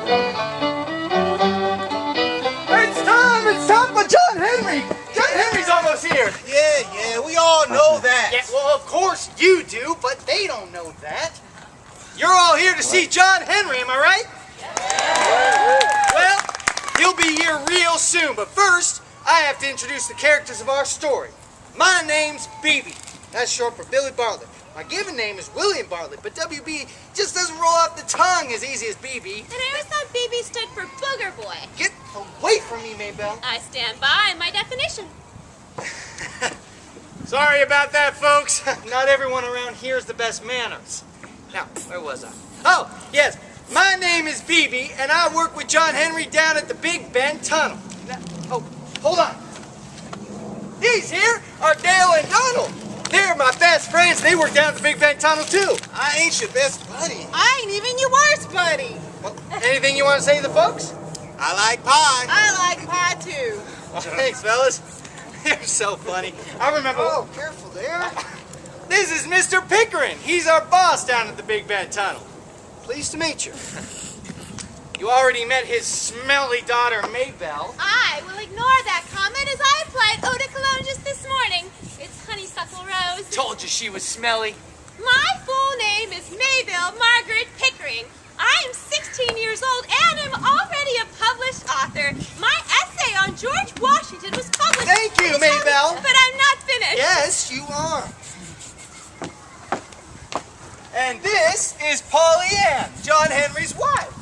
It's time for John Henry! John Henry's almost here! Yeah, we all know that. Yeah, well, of course you do, but they don't know that. You're all here to see John Henry, am I right? Well, he'll be here real soon, but first, I have to introduce the characters of our story. My name's BB. That's short for Billy Bartlett. My given name is William Bartlett, but WB just doesn't roll off the tongue as easy as BB. And I always thought BB stood for Booger Boy. Get away from me, Maybelle. I stand by my definition. Sorry about that, folks. Not everyone around here is the best manners. Now, where was I? Oh, yes. My name is BB, and I work with John Henry down at the Big Bend Tunnel. Now, oh, hold on. These here are Dale and Donald. They're my best friends. They work down at the Big Bend Tunnel, too. I ain't your best buddy. I ain't even your worst buddy. Well, anything you want to say to the folks? I like pie. I like pie too. Thanks, fellas. They're so funny. I remember... Oh, careful there. This is Mr. Pickering. He's our boss down at the Big Bend Tunnel. Pleased to meet you. You already met his smelly daughter, Maybelle. I will ignore that comment as I applied eau de cologne just this morning. It's honeysuckle rose. Told you she was smelly. My full name is Maybelle Margaret Pickering. I am 16 years old and am already a published author. My essay on George Washington was published. Thank you, Maybelle. But I'm not finished. Yes, you are. And this is Polly Ann, John Henry's wife.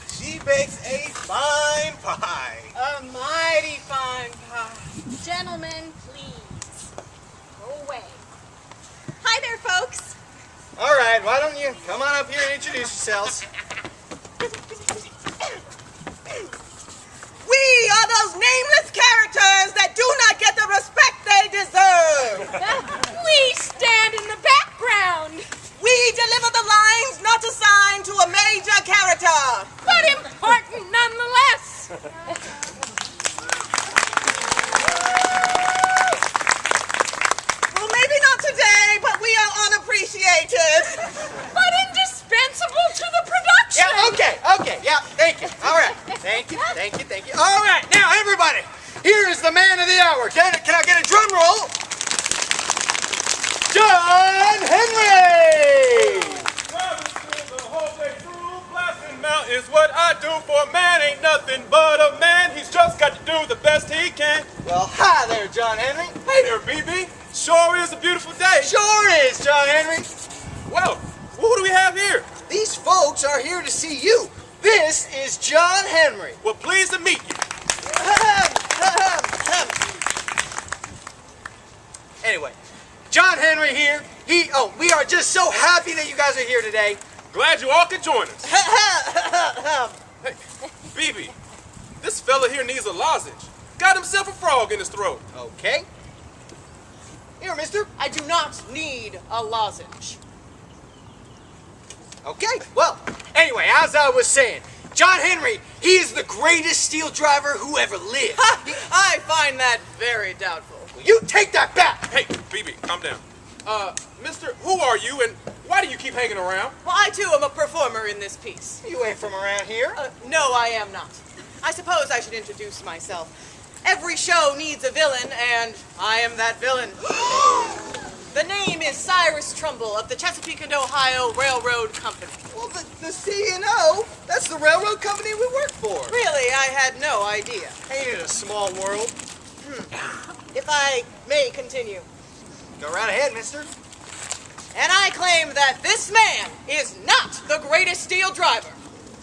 She bakes a fine pie. A mighty fine pie. Gentlemen, please. Go away. Hi there, folks. All right, why don't you come on up here and introduce yourselves. We are those nameless characters that do not get the respect they deserve. We stand in the background, We deliver the lines not assigned to a major character. but important nonetheless. Well, maybe not today, but we are unappreciated. But indispensable to the production. Yeah, okay, yeah, thank you. All right, thank you. All right, now everybody, here is the man of the hour. Can I get a drum roll? John Henry! The whole day through, blasting mountains, what I do for a man ain't nothing but a man. He's just got to do the best he can. Well, hi there, John Henry. Hey there, BB. Sure is a beautiful day. Sure is, John Henry. Well, who do we have here? These folks are here to see you. This is John Henry. Well, pleased to meet you. Anyway, John Henry here. We are just so happy that you guys are here today. Glad you all could join us. Hey, BB, this fella here needs a lozenge. Got himself a frog in his throat. Okay. Here, mister. I do not need a lozenge. Okay, well, anyway, as I was saying, John Henry, he is the greatest steel driver who ever lived. I find that very doubtful. You take that back! Hey, BB, calm down. Mister, who are you and why do you keep hanging around? Well, I too am a performer in this piece. You ain't from around here. No, I am not. I suppose I should introduce myself. Every show needs a villain, and I am that villain. The name is Cyrus Trumbull of the Chesapeake and Ohio Railroad Company. Well, the C&O, that's the railroad company we work for. Really, I had no idea. Ain't it a small world? If I may continue. Go right ahead, mister. And I claim that this man is not the greatest steel driver.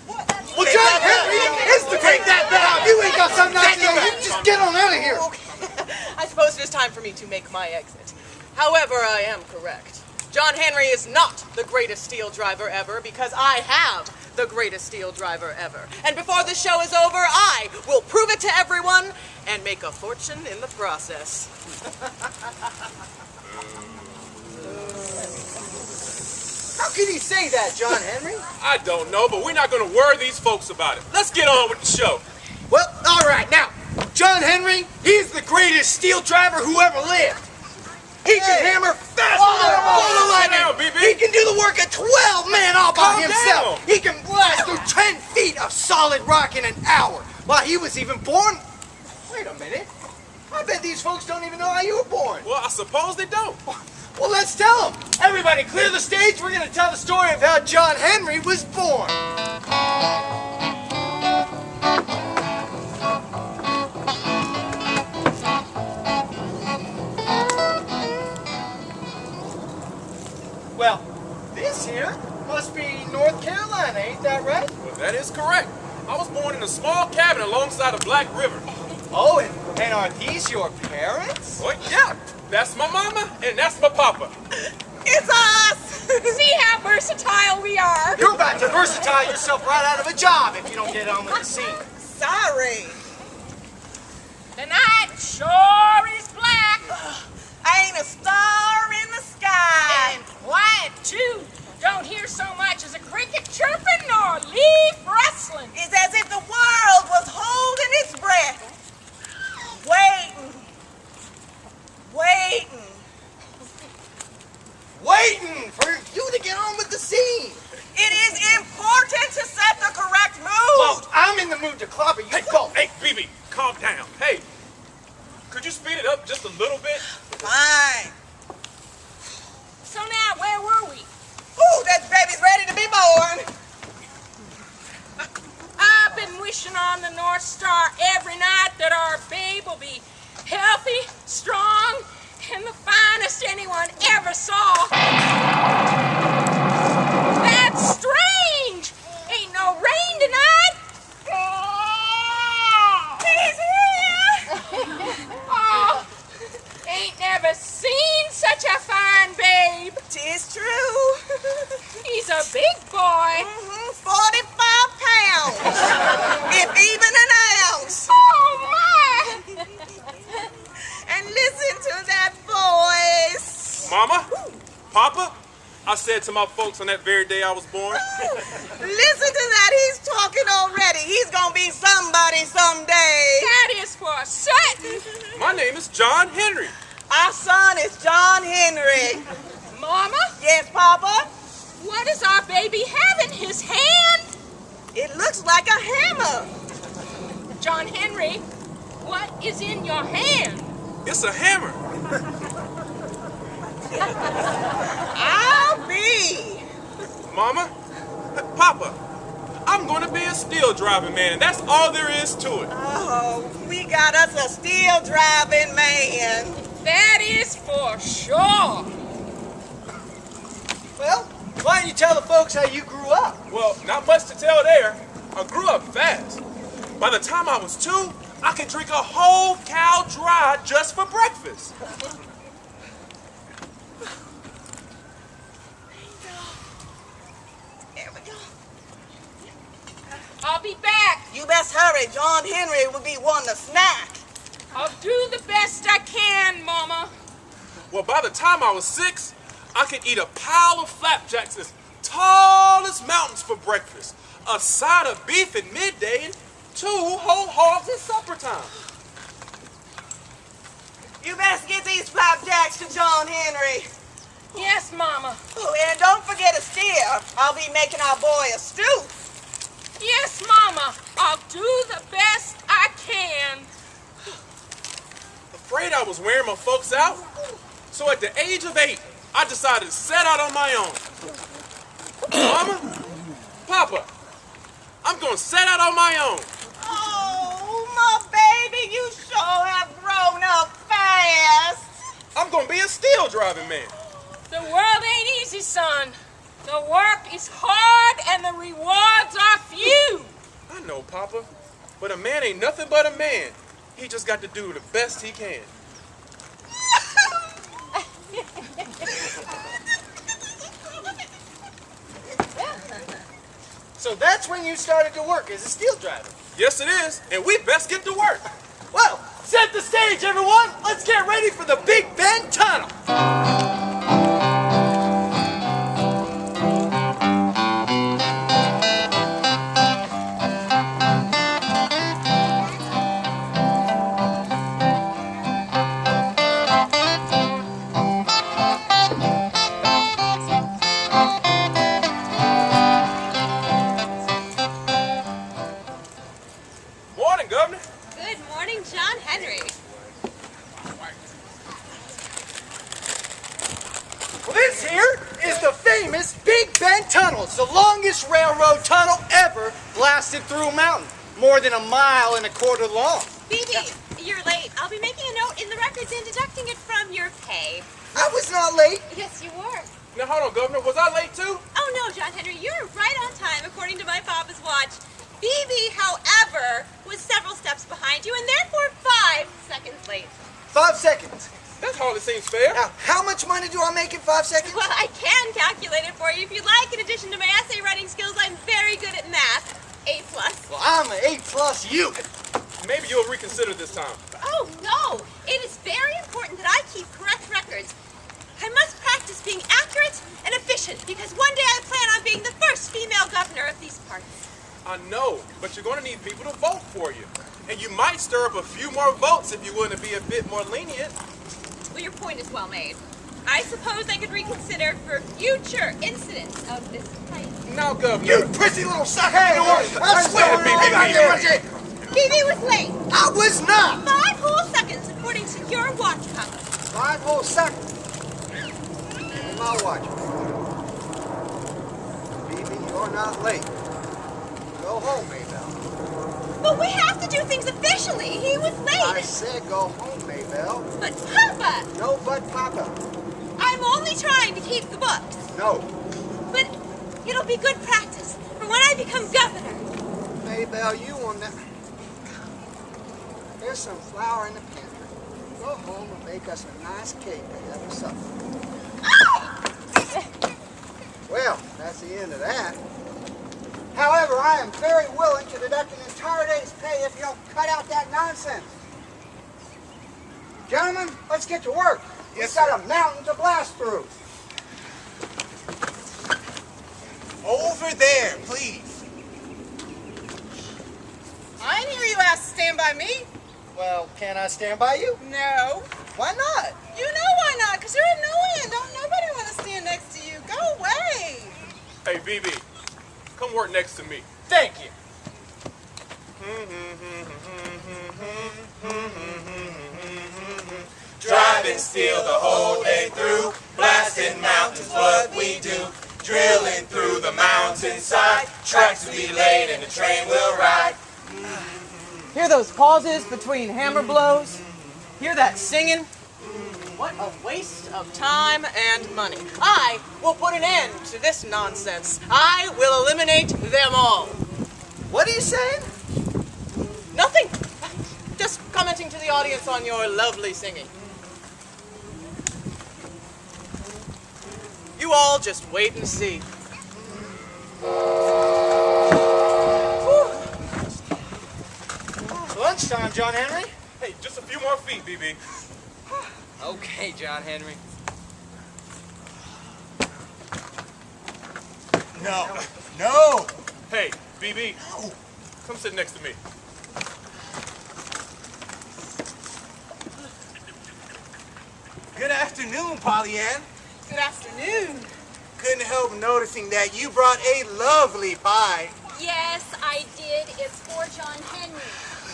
Well, John Henry is to take that back! You ain't got something else to do. You just get on out of here. I suppose it is time for me to make my exit. However, I am correct. John Henry is not the greatest steel driver ever because I have the greatest steel driver ever. And before the show is over, I will prove it to everyone and make a fortune in the process. How can he say that, John Henry? I don't know, but we're not going to worry these folks about it. Let's get on with the show. Well, all right, now, John Henry, he's the greatest steel driver who ever lived. He can hammer faster than a bolt of Sit lightning. down, BB. He can do the work of 12 men all by Calm himself. down. He can blast through 10 feet of solid rock in an hour. While he was even born. Wait a minute. I bet these folks don't even know how you were born. Well, I suppose they don't. Well, let's tell them. Everybody clear the stage. We're going to tell the story of how John Henry was born. Well, this here must be North Carolina, ain't that right? Well, that is correct. I was born in a small cabin alongside the Black River. Oh, and are these your parents? Well, yeah, that's my mama and that's my papa. It's us! See how versatile we are. You're about to versatile yourself right out of a job if you don't get on with the scene. Sorry. The night sure is black. Ain't a star in the sky. And quiet, too. Don't hear so much as a cricket chirping nor leaf rustling. It's as if the world was holding its breath. Waiting for you to get on with the scene. It is important to set the correct mood. Well, I'm in the mood to clobber you both. Hey, BB, calm down. Hey, could you speed it up just a little bit? Fine. So now, where were we? Ooh, that baby's ready to be born. I've been wishing on the North Star every night that our babe will be healthy, strong, and the finest anyone ever saw. That's strange! Ain't no rain tonight. He's here! Oh, ain't never seen such a fine babe. 'Tis true. He's a big boy. 45 pounds. If even an ounce. Oh, my! And listen to that voice. Mama, Papa, I said to my folks on that very day I was born. Listen to that. He's talking already. He's going to be somebody someday. That is for certain. My name is John Henry. Our son is John Henry. Mama, Yes, Papa? what does our baby have in his hand? It looks like a hammer. John Henry, what is in your hand? It's a hammer. I'll be. Mama, Papa, I'm going to be a steel driving man, and that's all there is to it. Oh, we got us a steel driving man. That is for sure. Well, why don't you tell the folks how you grew up? Well, not much to tell there. I grew up fast. By the time I was 2, I could drink a whole cow dry just for breakfast. Here we go. I'll be back. You best hurry. John Henry will be wanting a snack. I'll do the best I can, Mama. Well, by the time I was 6, I could eat a pile of flapjacks as tall as mountains for breakfast, a side of beef at midday, and 2 whole hogs at supper time. You best get these flapjacks to John Henry. Yes, Mama. Oh, and don't forget a steer. I'll be making our boy a stew. Yes, Mama. I'll do the best I can. Afraid I was wearing my folks out, so at the age of 8, I decided to set out on my own. Mama, Papa, I'm gonna set out on my own. Oh, my baby, you sure have grown up fast. I'm gonna be a steel driving man. The world ain't easy, son. The work is hard and the rewards are few. I know, Papa, but a man ain't nothing but a man. He just got to do the best he can. So that's when you started to work as a steel driver. Yes, it is, and we best get to work. Well, set the stage, everyone. Let's get ready for the Big Bend Tunnel. John Henry. Well, this here is the famous Big Bend Tunnel. It's the longest railroad tunnel ever blasted through a mountain. More than 1.25 miles long. Phoebe, you're late. I'll be making a note in the records and deducting it from your pay. I was not late. Yes, you were. Now, hold on, Governor. Was I late, too? Oh, no, John Henry, you're right on time, according to my papa's watch. Phoebe, however, was several steps behind you and therefore 5 seconds late. 5 seconds. That hardly seems fair. Now, how much money do I make in 5 seconds? Well, I can calculate it for you if you like. In addition to my essay writing skills, I'm very good at math. A+. Well, I'm an A+ you. Maybe you'll reconsider this time. Oh, no. It is very important that I keep correct records. I must practice being accurate and efficient because one day I plan on being the first female governor of these parts. I know, but you're going to need people to vote for you. And you might stir up a few more votes if you're willing to be a bit more lenient. Well, your point is well made. I suppose I could reconsider for future incidents of this type. Now, Governor. You prissy little sucker! Hey, I swear, Phoebe. Phoebe was late. I was not. 5 whole seconds according to your watch, Papa. 5 whole seconds. My watch. Phoebe, you're not late. Go home, Maybelle. But we have to do things officially. He was I late. said go home, Maybelle. But Papa, No, but Papa. I'm only trying to keep the books. No. But it'll be good practice for when I become governor. Maybelle, you on that. There's some flour in the pantry. Go home and make us a nice cake to have for supper. Well, that's the end of that. However, I am very willing to deduct an entire day's pay if you'll cut out that nonsense. Gentlemen, let's get to work. Yes, We've got a mountain to blast through. Over there, please. I didn't hear you ask to stand by me. Well, can I stand by you? No. Why not? You know why not, because you're annoying. Don't nobody want to stand next to you. Go away. Hey, BB, come work next to me. Thank you. Driving steel the whole day through, blasting mountains what we do. Drilling through the mountainside, tracks to be laid and the train will ride. Hear those pauses between hammer blows? Hear that singing? What a waste of time and money. I will put an end to this nonsense. I will eliminate them all. What are you saying? Nothing. Just commenting to the audience on your lovely singing. You all just wait and see. Lunchtime, John Henry. Hey, just a few more feet, BB. Okay, John Henry. No, no. Hey, BB, come sit next to me. Good afternoon, Pollyann. Good afternoon. Couldn't help noticing that you brought a lovely pie. Yes, I did. It's for John Henry.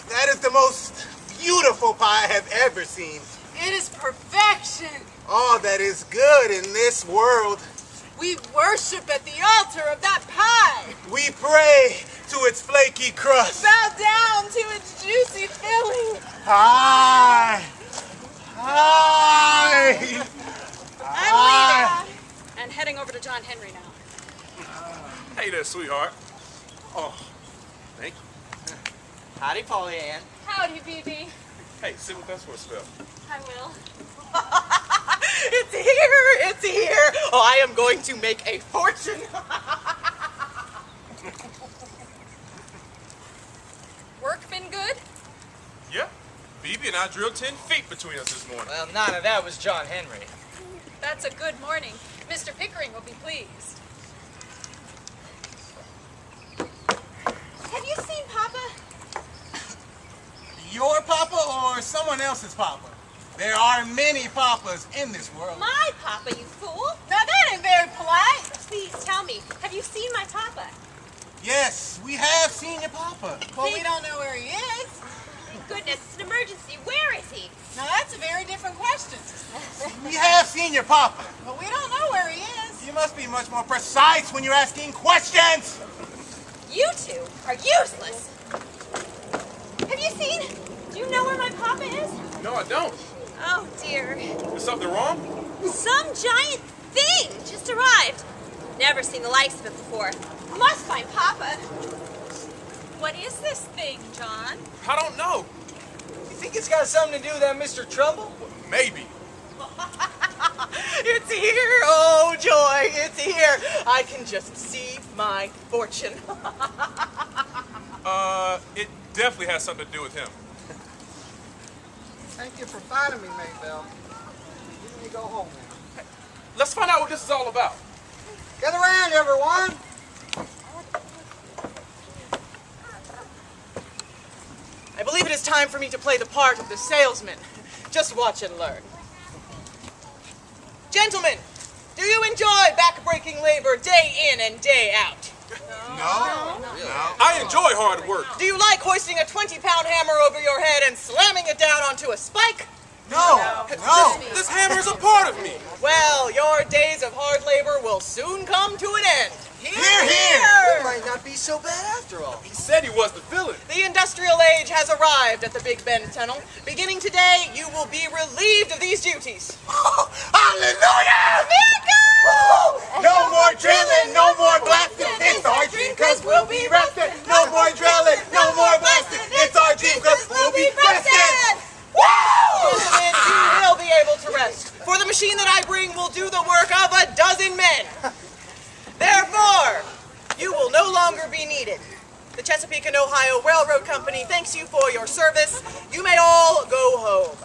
That is the most beautiful pie I have ever seen. It is perfection. All that is good in this world. We worship at the altar of that pie. We pray to its flaky crust. Bow down to its juicy filling. Hi. Hi. I'm leaving and heading over to John Henry now. Hey there, sweetheart. Oh, thank you. Howdy, Pollyann. Howdy, BB. Hey, sit with us for a spell. I will. It's here. It's here. Oh, I am going to make a fortune. Work been good? Yeah, BB and I drilled 10 feet between us this morning. Well, none of that was John Henry. That's a good morning. Mr. Pickering will be pleased. Have you seen Papa? Your papa or someone else's papa? There are many papas in this world. My Papa, you fool. Now that ain't very polite. Please tell me, have you seen my Papa? Yes, we have seen your papa. But we don't know where he is. Thank goodness. darkness. It's an emergency. Where is he? Now that's a very different question. We have seen your papa. But we don't know where he is. You must be much more precise when you're asking questions. You two are useless. Have you seen? Do you know where my papa is? No, I don't. Oh, dear. Is something wrong? Some giant thing just arrived. Never seen the likes of it before. Must find Papa. What is this thing, John? I don't know. You think it's got something to do with that Mr. Trouble? Maybe. It's here! Oh, joy! It's here! I can just see my fortune. It definitely has something to do with him. Thank you for finding me, Maybelle. Let me go home now. Let's find out what this is all about. Get around, everyone. I believe it is time for me to play the part of the salesman. Just watch and learn. Gentlemen, do you enjoy back-breaking labor day in and day out? No. I enjoy hard work. Do you like hoisting a 20-pound hammer over your head and slamming it down onto a spike? No. This hammer is a part of me. Well, your days of hard labor will soon come to an end. Here. It might not be so bad after all. He said he was the villain. The industrial age has arrived at the Big Bend Tunnel. Beginning today, you will be relieved of these duties. Hallelujah! No more drilling, no more blasting. It's our dream because we'll be resting. No more drilling, no more blasting. It's our dream because we'll be resting. Gentlemen, you will be able to rest, for the machine that I bring will do the work of a dozen men. Therefore, you will no longer be needed. The Chesapeake and Ohio Railroad Company thanks you for your service. You may all go home.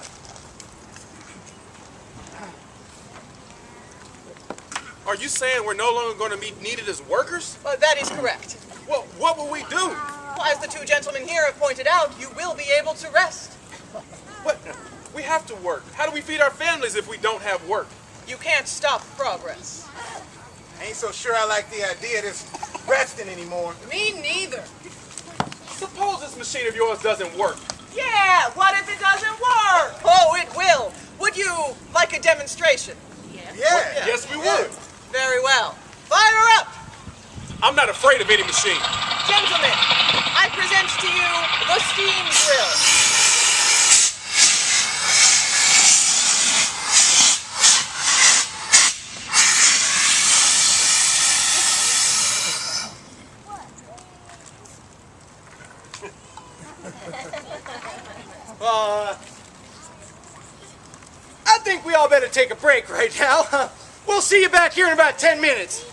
Are you saying we're no longer going to be needed as workers? That is correct. Well, what will we do? Well, as the two gentlemen here have pointed out, you will be able to rest. What? We have to work. How do we feed our families if we don't have work? You can't stop progress. Ain't so sure I like the idea of this resting anymore. Me neither. Suppose this machine of yours doesn't work. Yeah, what if it doesn't work? Oh, it will. Would you like a demonstration? Yeah. Yes, we would. Very well. Fire up! I'm not afraid of any machine. Gentlemen, I present to you the steam drill. I think we all better take a break right now. We'll see you back here in about 10 minutes.